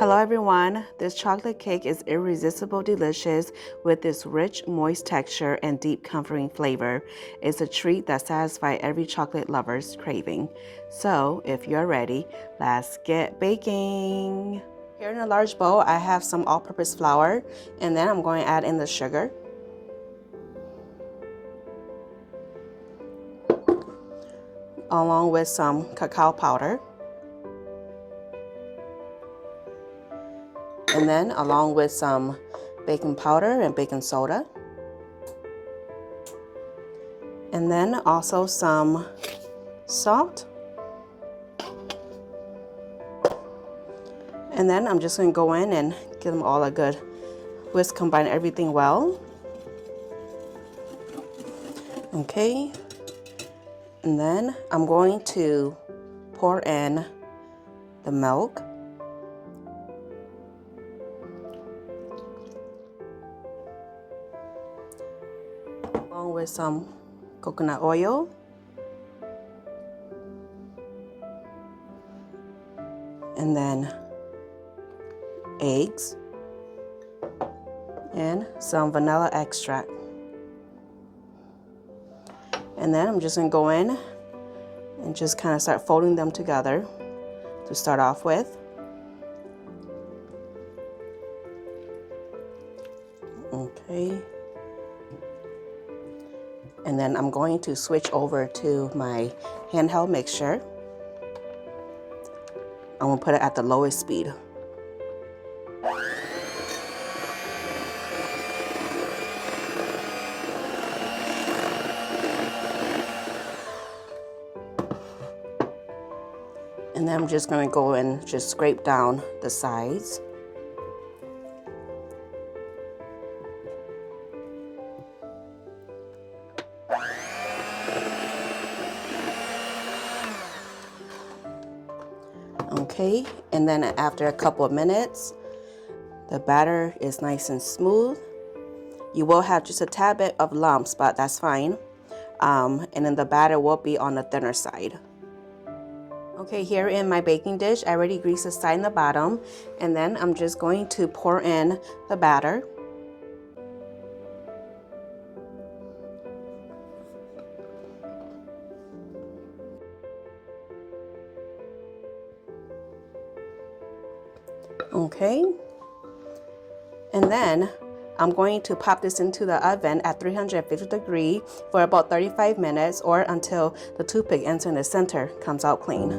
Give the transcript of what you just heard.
Hello everyone, this chocolate cake is irresistible delicious with this rich, moist texture and deep comforting flavor. It's a treat that satisfies every chocolate lover's craving. So if you're ready, let's get baking. Here in a large bowl, I have some all-purpose flour, and then I'm going to add in the sugar. Along with some cacao powder. And then along with some baking powder and baking soda. And then also some salt. And then I'm just going to go in and give them all a good whisk, combine everything well. Okay. And then I'm going to pour in the milk. Along with some coconut oil. And then eggs. And some vanilla extract. And then I'm just going to go in and just kind of start folding them together to start off with. Okay. And then I'm going to switch over to my handheld mixture. I'm going to put it at the lowest speed. And then I'm just going to go and just scrape down the sides. Okay, and then after a couple of minutes, the batter is nice and smooth. You will have just a tad bit of lumps, but that's fine. And then the batter will be on the thinner side. Okay, here in my baking dish, I already greased the side and the bottom, and then I'm just going to pour in the batter. Okay, and then I'm going to pop this into the oven at 350 degrees for about 35 minutes or until the toothpick entering the center comes out clean.